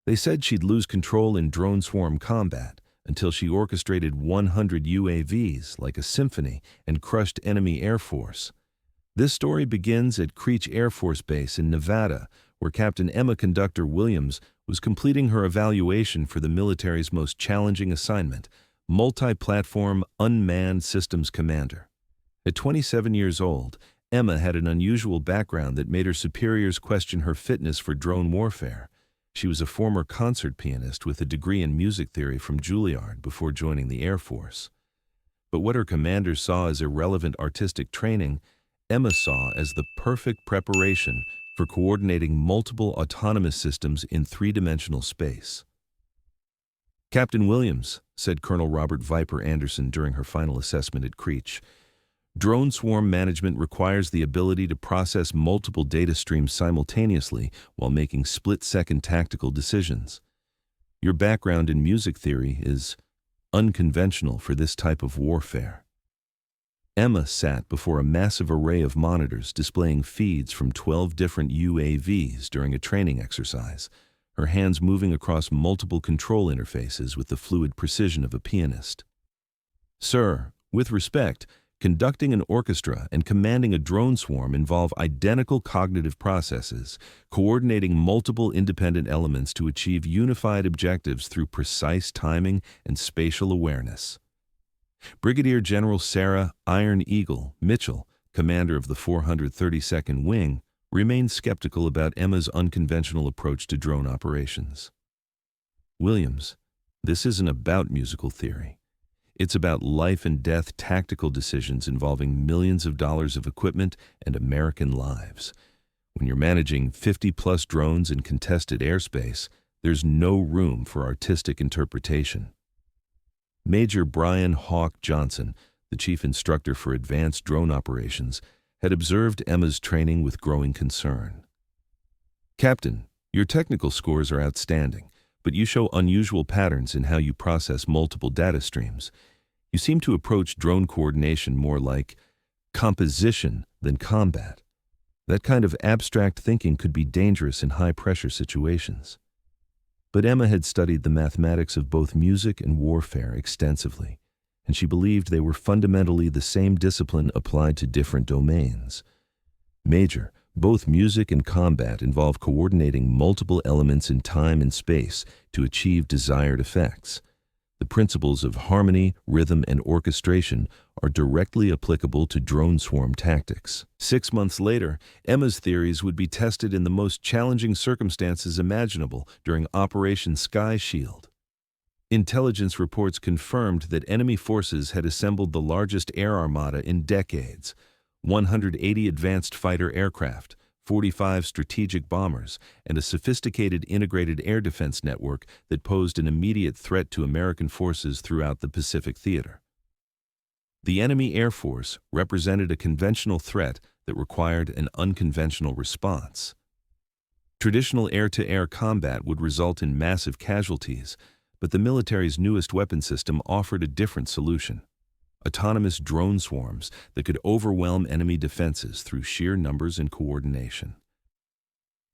They said she'd lose control in drone swarm combat until she orchestrated 100 UAVs like a symphony and crushed enemy air force. This story begins at Creech Air Force Base in Nevada, where Captain Emma Conductor Williams was completing her evaluation for the military's most challenging assignment, multi-platform unmanned systems commander. At 27 years old, Emma had an unusual background that made her superiors question her fitness for drone warfare. She was a former concert pianist with a degree in music theory from Juilliard before joining the Air Force. But what her commanders saw as irrelevant artistic training, Emma saw as the perfect preparation for coordinating multiple autonomous systems in three-dimensional space. "Captain Williams," said Colonel Robert Viper Anderson during her final assessment at Creech, "drone swarm management requires the ability to process multiple data streams simultaneously while making split-second tactical decisions. Your background in music theory is unconventional for this type of warfare." Emma sat before a massive array of monitors displaying feeds from 12 different UAVs during a training exercise, her hands moving across multiple control interfaces with the fluid precision of a pianist. "Sir, with respect, conducting an orchestra and commanding a drone swarm involve identical cognitive processes, coordinating multiple independent elements to achieve unified objectives through precise timing and spatial awareness." Brigadier General Sarah "Iron Eagle" Mitchell, commander of the 432nd Wing, remained skeptical about Emma's unconventional approach to drone operations. "Williams, this isn't about musical theory. It's about life and death tactical decisions involving millions of dollars of equipment and American lives. When you're managing 50-plus drones in contested airspace, there's no room for artistic interpretation." Major Brian Hawk Johnson, the chief instructor for advanced drone operations, had observed Emma's training with growing concern. "Captain, your technical scores are outstanding, but you show unusual patterns in how you process multiple data streams. You seem to approach drone coordination more like composition than combat. That kind of abstract thinking could be dangerous in high-pressure situations." But Emma had studied the mathematics of both music and warfare extensively, and she believed they were fundamentally the same discipline applied to different domains. "Major, both music and combat involve coordinating multiple elements in time and space to achieve desired effects. The principles of harmony, rhythm, and orchestration are directly applicable to drone swarm tactics." 6 months later, Emma's theories would be tested in the most challenging circumstances imaginable during Operation Sky Shield. Intelligence reports confirmed that enemy forces had assembled the largest air armada in decades: 180 advanced fighter aircraft, 45 strategic bombers, and a sophisticated integrated air defense network that posed an immediate threat to American forces throughout the Pacific theater. The enemy air force represented a conventional threat that required an unconventional response. Traditional air-to-air combat would result in massive casualties, but the military's newest weapon system offered a different solution: autonomous drone swarms that could overwhelm enemy defenses through sheer numbers and coordination.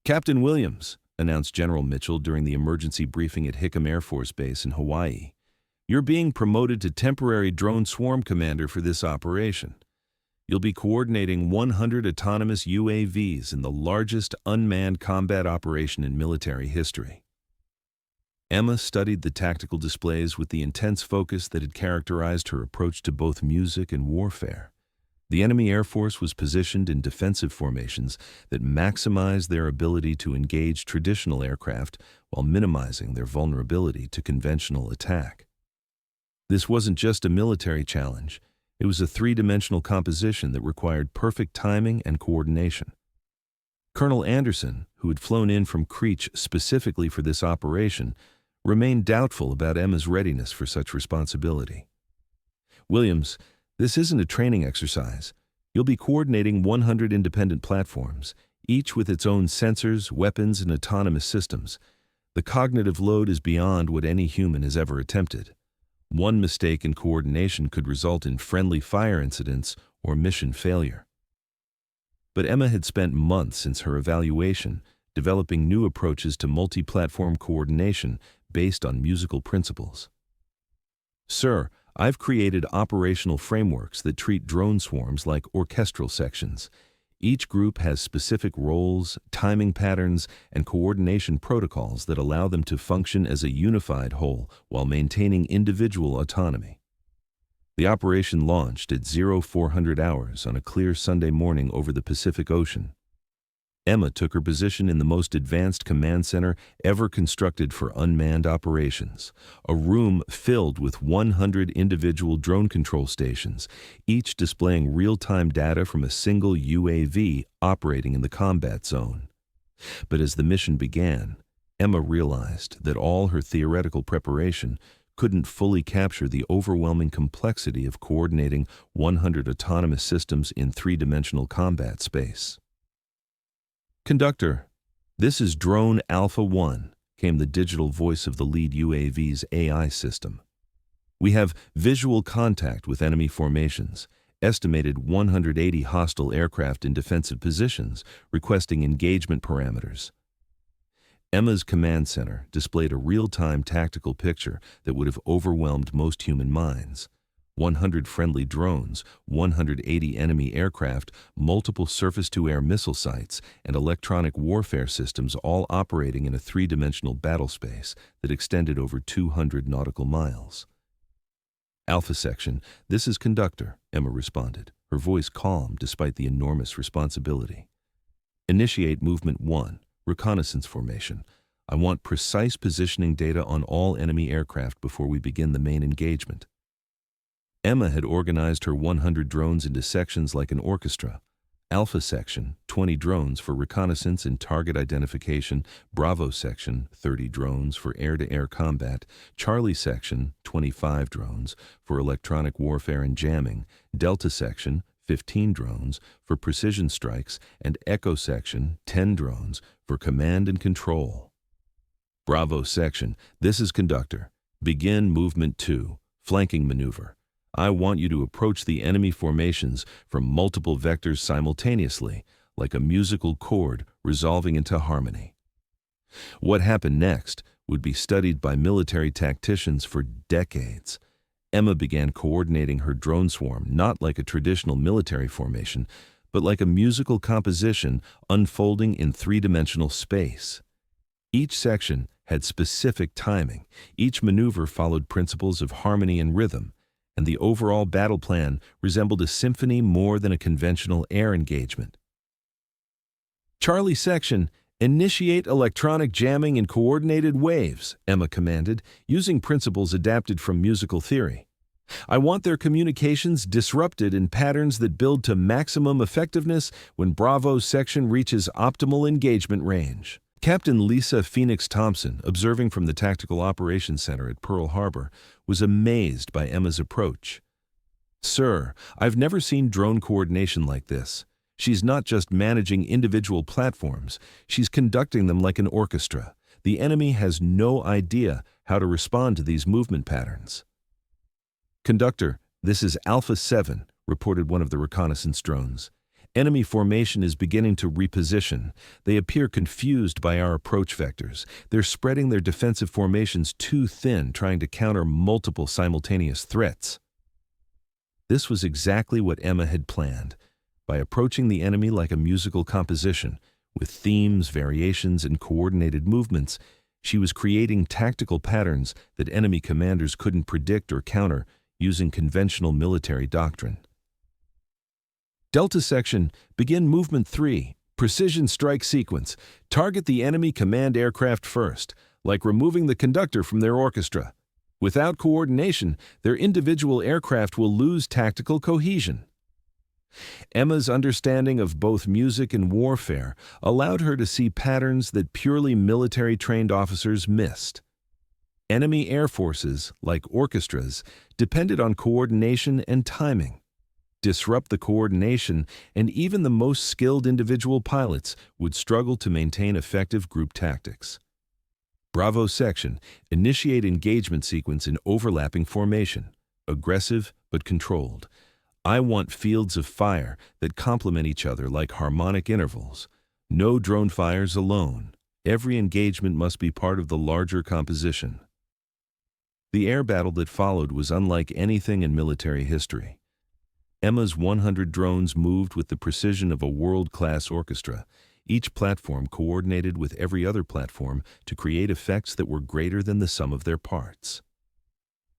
"Captain Williams," announced General Mitchell during the emergency briefing at Hickam Air Force Base in Hawaii, "you're being promoted to temporary drone swarm commander for this operation. You'll be coordinating 100 autonomous UAVs in the largest unmanned combat operation in military history." Emma studied the tactical displays with the intense focus that had characterized her approach to both music and warfare. The enemy air force was positioned in defensive formations that maximized their ability to engage traditional aircraft while minimizing their vulnerability to conventional attack. This wasn't just a military challenge. It was a three-dimensional composition that required perfect timing and coordination. Colonel Anderson, who had flown in from Creech specifically for this operation, remained doubtful about Emma's readiness for such responsibility. "Williams, this isn't a training exercise. You'll be coordinating 100 independent platforms, each with its own sensors, weapons, and autonomous systems. The cognitive load is beyond what any human has ever attempted. One mistake in coordination could result in friendly fire incidents or mission failure." But Emma had spent months since her evaluation developing new approaches to multi-platform coordination based on musical principles. Sir, I've created operational frameworks that treat drone swarms like orchestral sections. Each group has specific roles, timing patterns, and coordination protocols that allow them to function as a unified whole while maintaining individual autonomy. The operation launched at 0400 hours on a clear Sunday morning over the Pacific Ocean. Emma took her position in the most advanced command center ever constructed for unmanned operations, a room filled with 100 individual drone control stations, each displaying real-time data from a single UAV operating in the combat zone. But as the mission began, Emma realized that all her theoretical preparation couldn't fully capture the overwhelming complexity of coordinating 100 autonomous systems in three-dimensional combat space. Conductor, this is Drone Alpha 1, came the digital voice of the lead UAV's AI system. We have visual contact with enemy formations, estimated 180 hostile aircraft in defensive positions, requesting engagement parameters. Emma's command center displayed a real-time tactical picture that would have overwhelmed most human minds. 100 friendly drones, 180 enemy aircraft, multiple surface-to-air missile sites, and electronic warfare systems all operating in a three-dimensional battle space that extended over 200 nautical miles. Alpha Section, this is Conductor, Emma responded, her voice calm despite the enormous responsibility. Initiate Movement 1, Reconnaissance Formation. I want precise positioning data on all enemy aircraft before we begin the main engagement. Emma had organized her 100 drones into sections like an orchestra. Alpha Section, 20 drones for reconnaissance and target identification. Bravo Section, 30 drones for air-to-air combat. Charlie Section, 25 drones for electronic warfare and jamming. Delta Section, 15 drones for precision strikes. And Echo Section, 10 drones for command and control. Bravo Section, this is Conductor. Begin Movement 2, Flanking Maneuver. I want you to approach the enemy formations from multiple vectors simultaneously, like a musical chord resolving into harmony. What happened next would be studied by military tacticians for decades. Emma began coordinating her drone swarm not like a traditional military formation, but like a musical composition unfolding in three-dimensional space. Each section had specific timing. Each maneuver followed principles of harmony and rhythm, and the overall battle plan resembled a symphony more than a conventional air engagement. Charlie Section, initiate electronic jamming in coordinated waves, Emma commanded, using principles adapted from musical theory. I want their communications disrupted in patterns that build to maximum effectiveness when Bravo Section reaches optimal engagement range. Captain Lisa Phoenix Thompson, observing from the Tactical Operations Center at Pearl Harbor, was amazed by Emma's approach. Sir, I've never seen drone coordination like this. She's not just managing individual platforms, she's conducting them like an orchestra. The enemy has no idea how to respond to these movement patterns. Conductor, this is Alpha 7, reported one of the reconnaissance drones. Enemy formation is beginning to reposition. They appear confused by our approach vectors. They're spreading their defensive formations too thin, trying to counter multiple simultaneous threats. This was exactly what Emma had planned. By approaching the enemy like a musical composition, with themes, variations, and coordinated movements, she was creating tactical patterns that enemy commanders couldn't predict or counter using conventional military doctrine. Delta Section, begin Movement 3, Precision Strike Sequence. Target the enemy command aircraft first, like removing the conductor from their orchestra. Without coordination, their individual aircraft will lose tactical cohesion. Emma's understanding of both music and warfare allowed her to see patterns that purely military-trained officers missed. Enemy air forces, like orchestras, depended on coordination and timing. Disrupt the coordination, and even the most skilled individual pilots would struggle to maintain effective group tactics. Bravo Section, initiate engagement sequence in overlapping formation, aggressive but controlled. I want fields of fire that complement each other like harmonic intervals. No drone fires alone. Every engagement must be part of the larger composition. The air battle that followed was unlike anything in military history. Emma's 100 drones moved with the precision of a world-class orchestra, each platform coordinated with every other platform to create effects that were greater than the sum of their parts.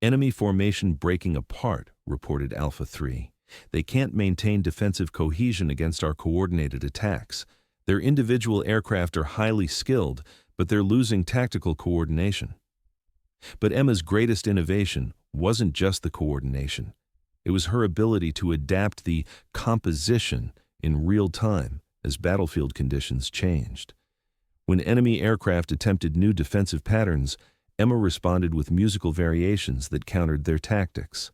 Enemy formation breaking apart, reported Alpha 3. They can't maintain defensive cohesion against our coordinated attacks. Their individual aircraft are highly skilled, but they're losing tactical coordination. But Emma's greatest innovation wasn't just the coordination. It was her ability to adapt the composition in real time as battlefield conditions changed. When enemy aircraft attempted new defensive patterns, Emma responded with musical variations that countered their tactics.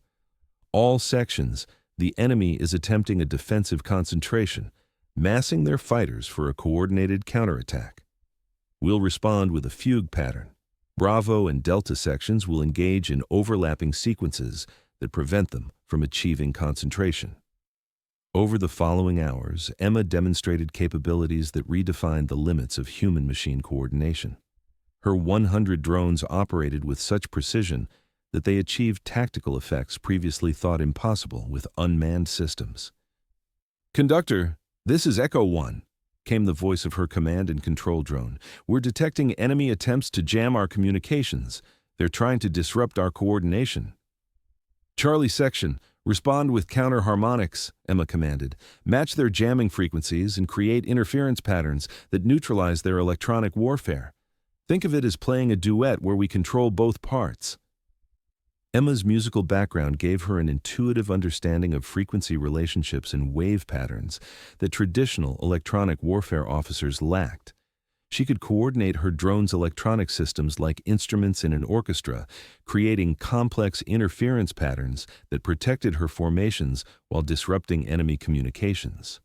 All sections, the enemy is attempting a defensive concentration, massing their fighters for a coordinated counterattack. We'll respond with a fugue pattern. Bravo and Delta sections will engage in overlapping sequences that prevent them from achieving concentration. Over the following hours, Emma demonstrated capabilities that redefined the limits of human-machine coordination. Her 100 drones operated with such precision that they achieved tactical effects previously thought impossible with unmanned systems. "Conductor, this is Echo 1, came the voice of her command and control drone. "We're detecting enemy attempts to jam our communications. They're trying to disrupt our coordination." "Charlie section, respond with counter harmonics," Emma commanded. "Match their jamming frequencies and create interference patterns that neutralize their electronic warfare. Think of it as playing a duet where we control both parts." Emma's musical background gave her an intuitive understanding of frequency relationships and wave patterns that traditional electronic warfare officers lacked. She could coordinate her drone's electronic systems like instruments in an orchestra, creating complex interference patterns that protected her formations while disrupting enemy communications.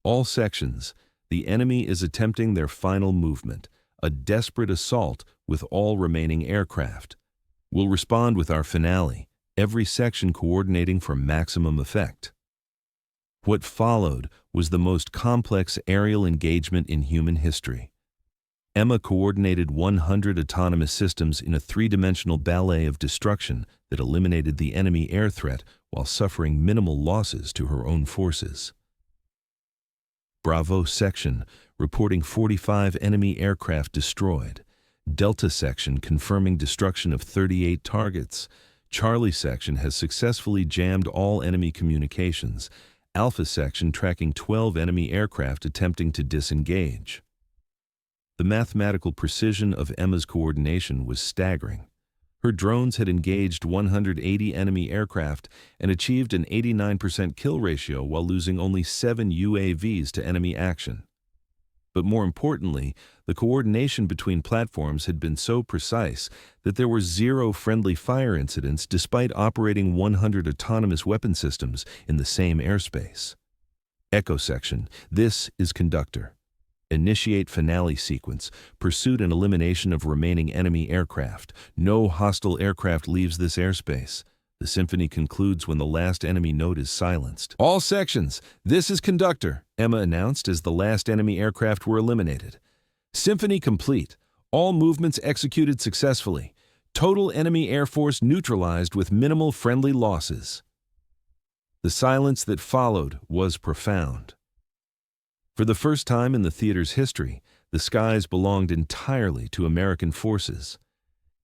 All sections, the enemy is attempting their final movement, a desperate assault with all remaining aircraft. We'll respond with our finale, every section coordinating for maximum effect. What followed was the most complex aerial engagement in human history. Emma coordinated 100 autonomous systems in a three-dimensional ballet of destruction that eliminated the enemy air threat while suffering minimal losses to her own forces. Bravo section, reporting 45 enemy aircraft destroyed. Delta section confirming destruction of 38 targets. Charlie section has successfully jammed all enemy communications. Alpha section tracking 12 enemy aircraft attempting to disengage. The mathematical precision of Emma's coordination was staggering. Her drones had engaged 180 enemy aircraft and achieved an 89% kill ratio while losing only 7 UAVs to enemy action. But more importantly, the coordination between platforms had been so precise that there were 0 friendly fire incidents despite operating 100 autonomous weapon systems in the same airspace. Echo section, this is Conductor. Initiate finale sequence, pursuit and elimination of remaining enemy aircraft. No hostile aircraft leaves this airspace. The symphony concludes when the last enemy note is silenced. "All sections, this is Conductor," Emma announced as the last enemy aircraft were eliminated. "Symphony complete. All movements executed successfully. Total enemy air force neutralized with minimal friendly losses." The silence that followed was profound. For the first time in the theater's history, the skies belonged entirely to American forces.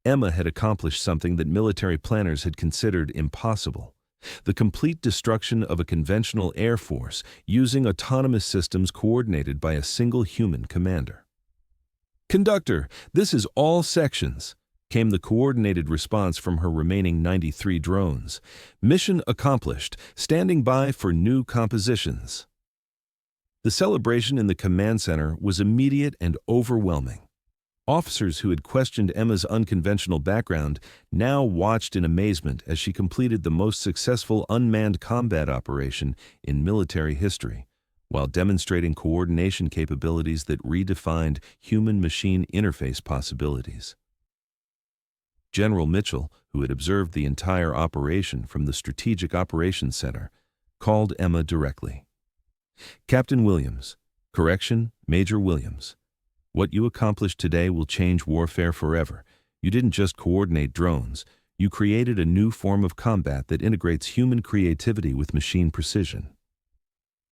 Emma had accomplished something that military planners had considered impossible: the complete destruction of a conventional air force using autonomous systems coordinated by a single human commander. "Conductor, this is all sections," came the coordinated response from her remaining 93 drones. "Mission accomplished, standing by for new compositions." The celebration in the command center was immediate and overwhelming. Officers who had questioned Emma's unconventional background now watched in amazement as she completed the most successful unmanned combat operation in military history, while demonstrating coordination capabilities that redefined human-machine interface possibilities. General Mitchell, who had observed the entire operation from the Strategic Operations Center, called Emma directly. "Captain Williams, Correction, Major Williams. What you accomplished today will change warfare forever. You didn't just coordinate drones. You created a new form of combat that integrates human creativity with machine precision.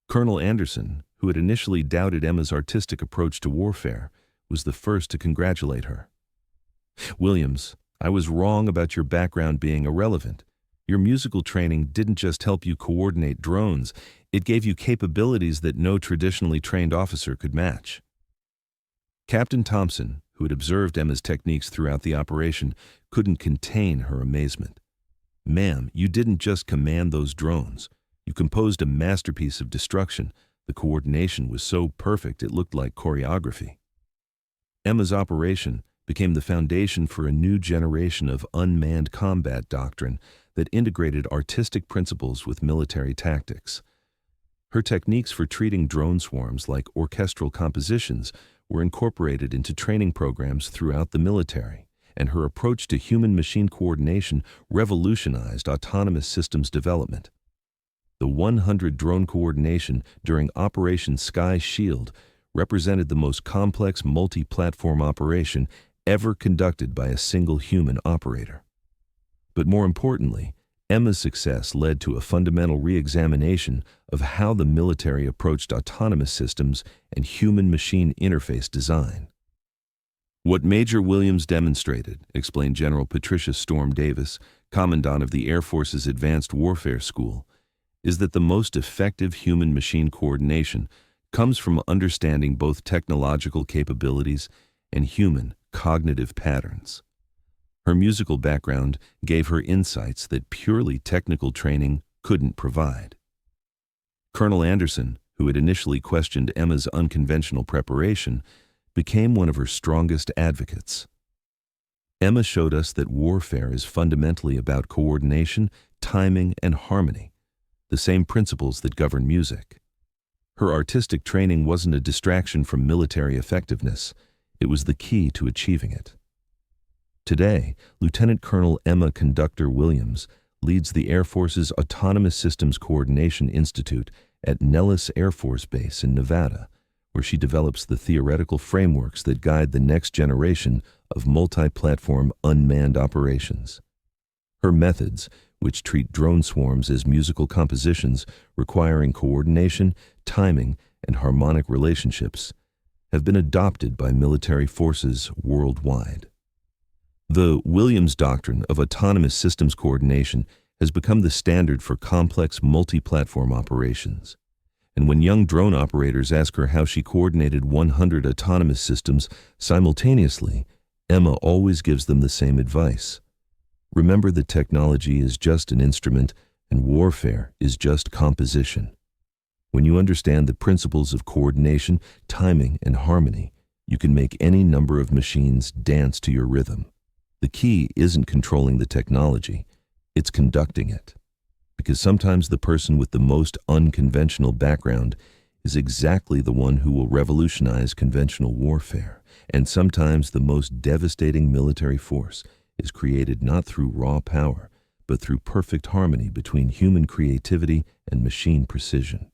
Colonel Anderson, who had initially doubted Emma's artistic approach to warfare, was the first to congratulate her. Williams, I was wrong about your background being irrelevant. Your musical training didn't just help you coordinate drones, it gave you capabilities that no traditionally trained officer could match. Captain Thompson, who had observed Emma's techniques throughout the operation, couldn't contain her amazement. Ma'am, you didn't just command those drones. You composed a masterpiece of destruction. The coordination was so perfect it looked like choreography. Emma's operation became the foundation for a new generation of unmanned combat doctrine that integrated artistic principles with military tactics. Her techniques for treating drone swarms like orchestral compositions were incorporated into training programs throughout the military, and her approach to human-machine coordination revolutionized autonomous systems development. The 100 drone coordination during Operation Sky Shield represented the most complex multi-platform operation ever conducted by a single human operator. But more importantly, Emma's success led to a fundamental re-examination of how the military approached autonomous systems and human-machine interface design. What Major Williams demonstrated, explained General Patricia Storm Davis, Commandant of the Air Force's Advanced Warfare School, is that the most effective human-machine coordination comes from understanding both technological capabilities and human cognitive patterns. Her musical background gave her insights that purely technical training couldn't provide. Colonel Anderson, who had initially questioned Emma's unconventional preparation, became one of her strongest advocates. Emma showed us that warfare is fundamentally about coordination, timing, and harmony, the same principles that govern music. Her artistic training wasn't a distraction from military effectiveness, it was the key to achieving it. Today, Lieutenant Colonel Emma Conductor Williams leads the Air Force's Autonomous Systems Coordination Institute at Nellis Air Force Base in Nevada, where she develops the theoretical frameworks that guide the next generation of multi-platform unmanned operations. Her methods, which treat drone swarms as musical compositions requiring coordination, timing, and harmonic relationships, have been adopted by military forces worldwide. The Williams Doctrine of Autonomous Systems Coordination has become the standard for complex multi-platform operations. And when young drone operators ask her how she coordinated 100 autonomous systems simultaneously, Emma always gives them the same advice. Remember that technology is just an instrument and warfare is just composition. When you understand the principles of coordination, timing, and harmony, you can make any number of machines dance to your rhythm. The key isn't controlling the technology, it's conducting it. Because sometimes the person with the most unconventional background is exactly the one who will revolutionize conventional warfare, and sometimes the most devastating military force is created not through raw power, but through perfect harmony between human creativity and machine precision.